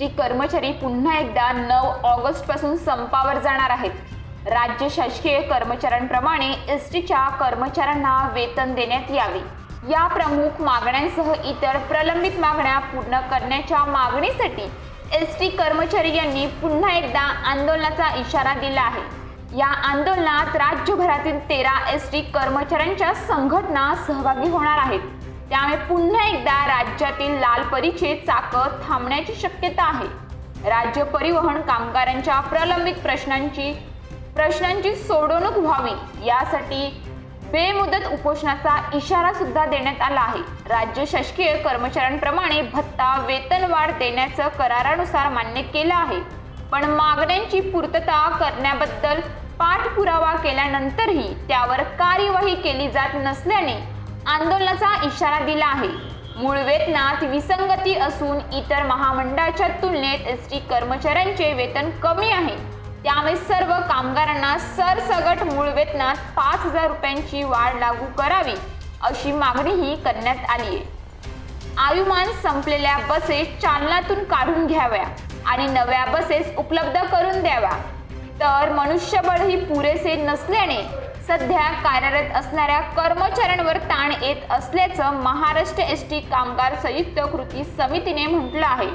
ST कर्मचारी पुन्हा एकदा 9 ऑगस्ट पासून संपावर जाणार आहेत. राज्य शासकीय कर्मचाऱ्यांप्रमाणे एसटीच्या कर्मचाऱ्यांना वेतन देण्यात यावे या प्रमुख मागण्यांसह इतर प्रलंबित मागण्या पूर्ण करण्याच्या मागणीसाठी एसटी कर्मचारी यांनी पुन्हा एकदा आंदोलनाचा इशारा दिला आहे. या आंदोलनात राज्यभरातील 13 एसटी कर्मचाऱ्यांच्या संघटना सहभागी होणार आहेत. त्यामुळे पुन्हा एकदा राज्यातील लाल परीचे चाकं थांबण्याची शक्यता आहे. राज्य परिवहन कामगारांच्या प्रलंबित प्रश्नांची सोडवणूक व्हावी यासाठी बेमुदत उपोषणाचा इशारा सुद्धा देण्यात आला आहे. राज्य शासकीय कर्मचाऱ्यांप्रमाणे भत्ता वेतनवाढ देण्याचं करारानुसार मान्य केलं आहे, पण मागण्यांची पूर्तता करण्याबद्दल पाठपुरावा केल्यानंतरही त्यावर कार्यवाही केली जात नसल्याने आंदोलनाचा इशारा दिला आहे. मूळ वेतनात विसंगती असून इतर महामंडळाच्या तुलनेत एसटी कर्मचाऱ्यांचे वेतन कमी आहे. त्यामुळे सर्व कामगारांना सरसगट मूळ वेतनात 5,000 रुपयांची वाढ लागू करावी अशी मागणीही करण्यात आली आहे. आयुमान संपलेल्या बसेस चालनातून काढून घ्याव्या आणि नव्या बसेस उपलब्ध करून द्याव्या. तर मनुष्यबळही पुरेसे नसल्याने सध्या कार्यरत असणाऱ्या कर्मचाऱ्यांवर ताण येत असल्याचं महाराष्ट्र एसटी कामगार संयुक्त कृती समितीने म्हटलं आहे.